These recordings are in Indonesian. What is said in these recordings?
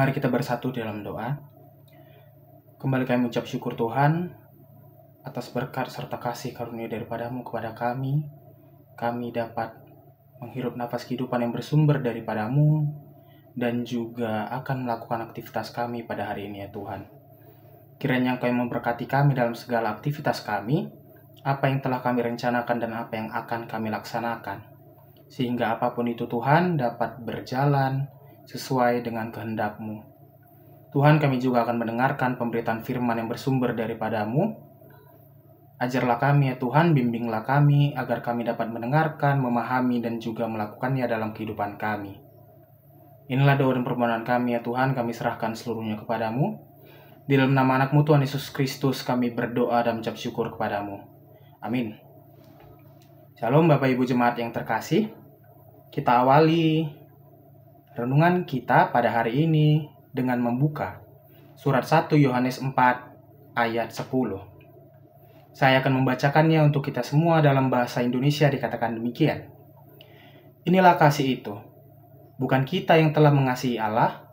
Mari kita bersatu dalam doa. Kembali kami mengucap syukur Tuhan atas berkat serta kasih karunia daripada-Mu kepada kami. Kami dapat menghirup nafas kehidupan yang bersumber daripada-Mu dan juga akan melakukan aktivitas kami pada hari ini ya Tuhan. Kiranya Engkau yang memberkati kami dalam segala aktivitas kami, apa yang telah kami rencanakan dan apa yang akan kami laksanakan. Sehingga apapun itu Tuhan dapat berjalan sesuai dengan kehendak-Mu. Tuhan, kami juga akan mendengarkan pemberitaan firman yang bersumber daripada-Mu. Ajarlah kami ya Tuhan, bimbinglah kami agar kami dapat mendengarkan, memahami, dan juga melakukannya dalam kehidupan kami. Inilah doa dan permohonan kami ya Tuhan, kami serahkan seluruhnya kepada-Mu. Di dalam nama anak-Mu Tuhan Yesus Kristus kami berdoa dan mengucap syukur kepada-Mu. Amin. Shalom Bapak Ibu Jemaat yang terkasih. Kita awali renungan kita pada hari ini dengan membuka surat 1 Yohanes 4 ayat 10. Saya akan membacakannya untuk kita semua dalam bahasa Indonesia. Dikatakan demikian. Inilah kasih itu. Bukan kita yang telah mengasihi Allah,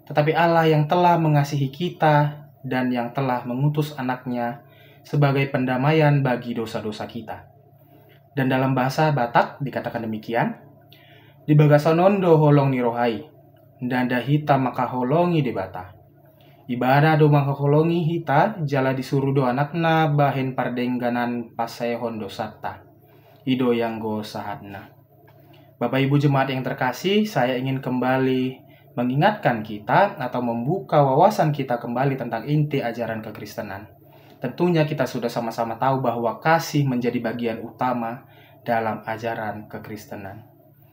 tetapi Allah yang telah mengasihi kita dan yang telah mengutus anaknya sebagai pendamaian bagi dosa-dosa kita. Dan dalam bahasa Batak dikatakan demikian. Di bagasonondo holong ni rohai, danda hita maka holongi di bata. Ibada do maka holongi hita, jala disuruh do anakna bahen pardengganan pasai hondo satta. Ido yang go sahadna. Bapak Ibu Jemaat yang terkasih, saya ingin kembali mengingatkan kita atau membuka wawasan kita kembali tentang inti ajaran kekristenan. Tentunya kita sudah sama-sama tahu bahwa kasih menjadi bagian utama dalam ajaran kekristenan.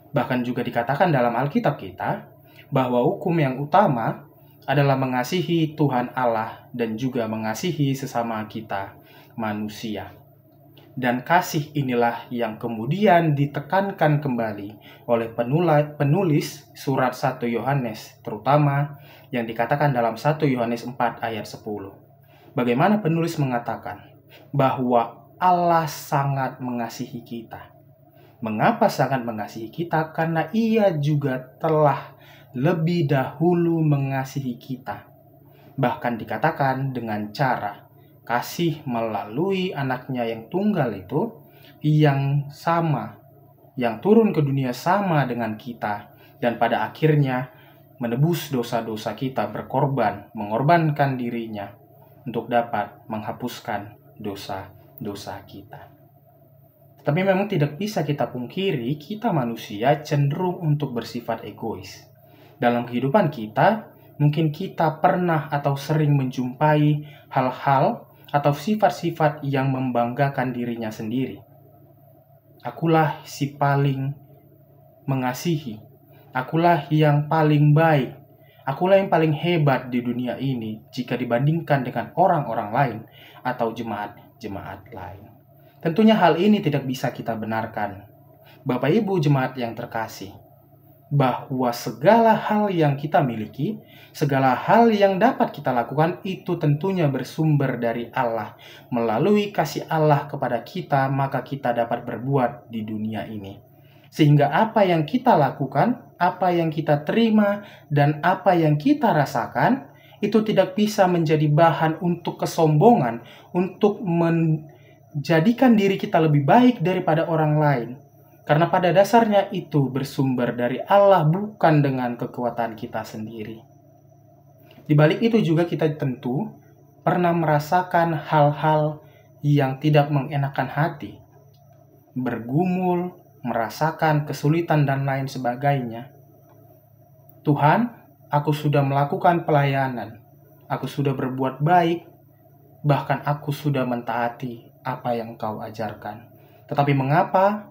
Bahkan juga dikatakan dalam Alkitab kita bahwa hukum yang utama adalah mengasihi Tuhan Allah dan juga mengasihi sesama kita manusia. Dan kasih inilah yang kemudian ditekankan kembali oleh penulis surat 1 Yohanes, terutama yang dikatakan dalam 1 Yohanes 4 ayat 10. Bagaimana penulis mengatakan bahwa Allah sangat mengasihi kita. Mengapa sangat mengasihi kita? Karena Ia juga telah lebih dahulu mengasihi kita. Bahkan dikatakan dengan cara kasih melalui anaknya yang tunggal itu, yang sama, yang turun ke dunia sama dengan kita, dan pada akhirnya menebus dosa-dosa kita, berkorban, mengorbankan dirinya untuk dapat menghapuskan dosa-dosa kita. Tapi memang tidak bisa kita pungkiri, kita manusia cenderung untuk bersifat egois. Dalam kehidupan kita, mungkin kita pernah atau sering menjumpai hal-hal atau sifat-sifat yang membanggakan dirinya sendiri. Akulah si paling mengasihi. Akulah yang paling baik. Akulah yang paling hebat di dunia ini jika dibandingkan dengan orang-orang lain atau jemaat-jemaat lain. Tentunya hal ini tidak bisa kita benarkan. Bapak Ibu Jemaat yang terkasih, bahwa segala hal yang kita miliki, segala hal yang dapat kita lakukan itu tentunya bersumber dari Allah. Melalui kasih Allah kepada kita, maka kita dapat berbuat di dunia ini. Sehingga apa yang kita lakukan, apa yang kita terima, dan apa yang kita rasakan, itu tidak bisa menjadi bahan untuk kesombongan, untuk jadikan diri kita lebih baik daripada orang lain. Karena pada dasarnya itu bersumber dari Allah, bukan dengan kekuatan kita sendiri. Di balik itu juga kita tentu pernah merasakan hal-hal yang tidak mengenakan hati. Bergumul, merasakan kesulitan dan lain sebagainya. Tuhan, aku sudah melakukan pelayanan. Aku sudah berbuat baik. Bahkan aku sudah mentaati apa yang Kau ajarkan. Tetapi mengapa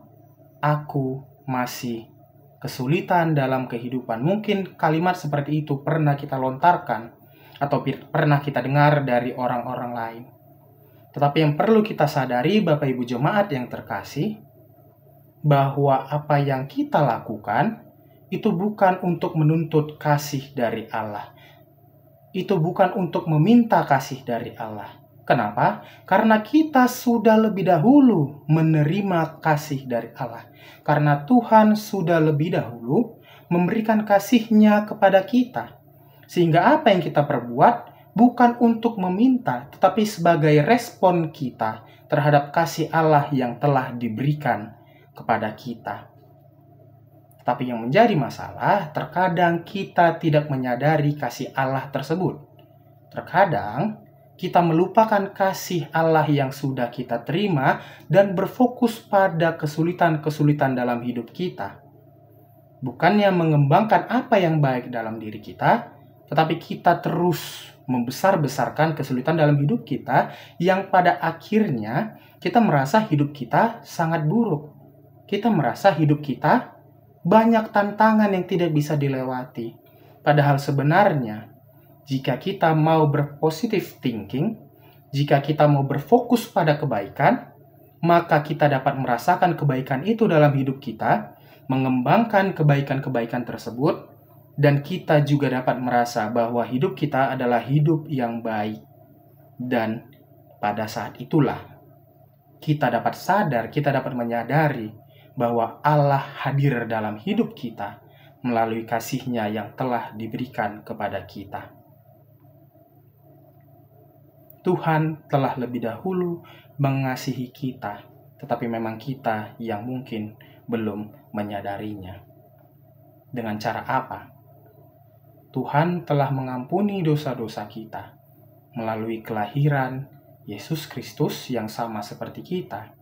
aku masih kesulitan dalam kehidupan? Mungkin kalimat seperti itu pernah kita lontarkan atau pernah kita dengar dari orang-orang lain. Tetapi yang perlu kita sadari Bapak Ibu Jemaat yang terkasih, bahwa apa yang kita lakukan itu bukan untuk menuntut kasih dari Allah. Itu bukan untuk meminta kasih dari Allah. Kenapa? Karena kita sudah lebih dahulu menerima kasih dari Allah. Karena Tuhan sudah lebih dahulu memberikan kasih-Nya kepada kita. Sehingga apa yang kita perbuat bukan untuk meminta, tetapi sebagai respon kita terhadap kasih Allah yang telah diberikan kepada kita. Tapi yang menjadi masalah, terkadang kita tidak menyadari kasih Allah tersebut. Terkadang kita melupakan kasih Allah yang sudah kita terima dan berfokus pada kesulitan-kesulitan dalam hidup kita. Bukannya mengembangkan apa yang baik dalam diri kita, tetapi kita terus membesar-besarkan kesulitan dalam hidup kita yang pada akhirnya kita merasa hidup kita sangat buruk. Kita merasa hidup kita banyak tantangan yang tidak bisa dilewati. Padahal sebenarnya, jika kita mau berpositive thinking, jika kita mau berfokus pada kebaikan, maka kita dapat merasakan kebaikan itu dalam hidup kita, mengembangkan kebaikan-kebaikan tersebut, dan kita juga dapat merasa bahwa hidup kita adalah hidup yang baik. Dan pada saat itulah, kita dapat sadar, kita dapat menyadari bahwa Allah hadir dalam hidup kita melalui kasih-Nya yang telah diberikan kepada kita. Tuhan telah lebih dahulu mengasihi kita, tetapi memang kita yang mungkin belum menyadarinya. Dengan cara apa? Tuhan telah mengampuni dosa-dosa kita melalui kelahiran Yesus Kristus yang sama seperti kita.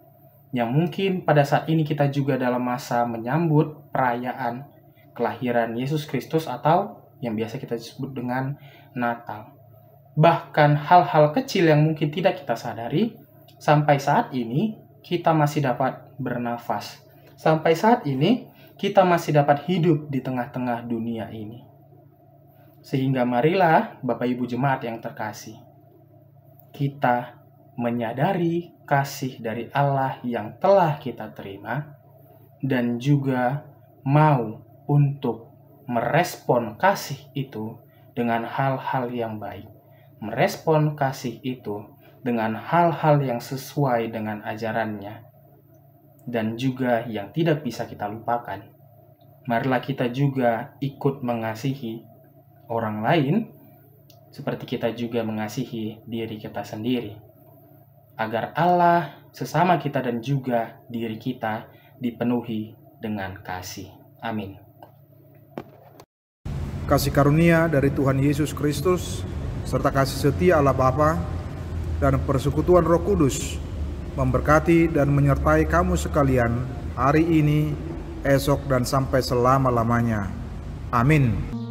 Yang mungkin pada saat ini kita juga dalam masa menyambut perayaan kelahiran Yesus Kristus atau yang biasa kita sebut dengan Natal. Bahkan hal-hal kecil yang mungkin tidak kita sadari, sampai saat ini kita masih dapat bernafas. Sampai saat ini kita masih dapat hidup di tengah-tengah dunia ini. Sehingga marilah Bapak Ibu Jemaat yang terkasih, kita menyadari kasih dari Allah yang telah kita terima dan juga mau untuk merespon kasih itu dengan hal-hal yang baik. Merespon kasih itu dengan hal-hal yang sesuai dengan ajarannya dan juga yang tidak bisa kita lupakan. Marilah kita juga ikut mengasihi orang lain seperti kita juga mengasihi diri kita sendiri. Agar Allah, sesama kita dan juga diri kita dipenuhi dengan kasih. Amin. Kasih karunia dari Tuhan Yesus Kristus, serta kasih setia Allah Bapa dan persekutuan Roh Kudus memberkati dan menyertai kamu sekalian hari ini, esok, dan sampai selama-lamanya. Amin.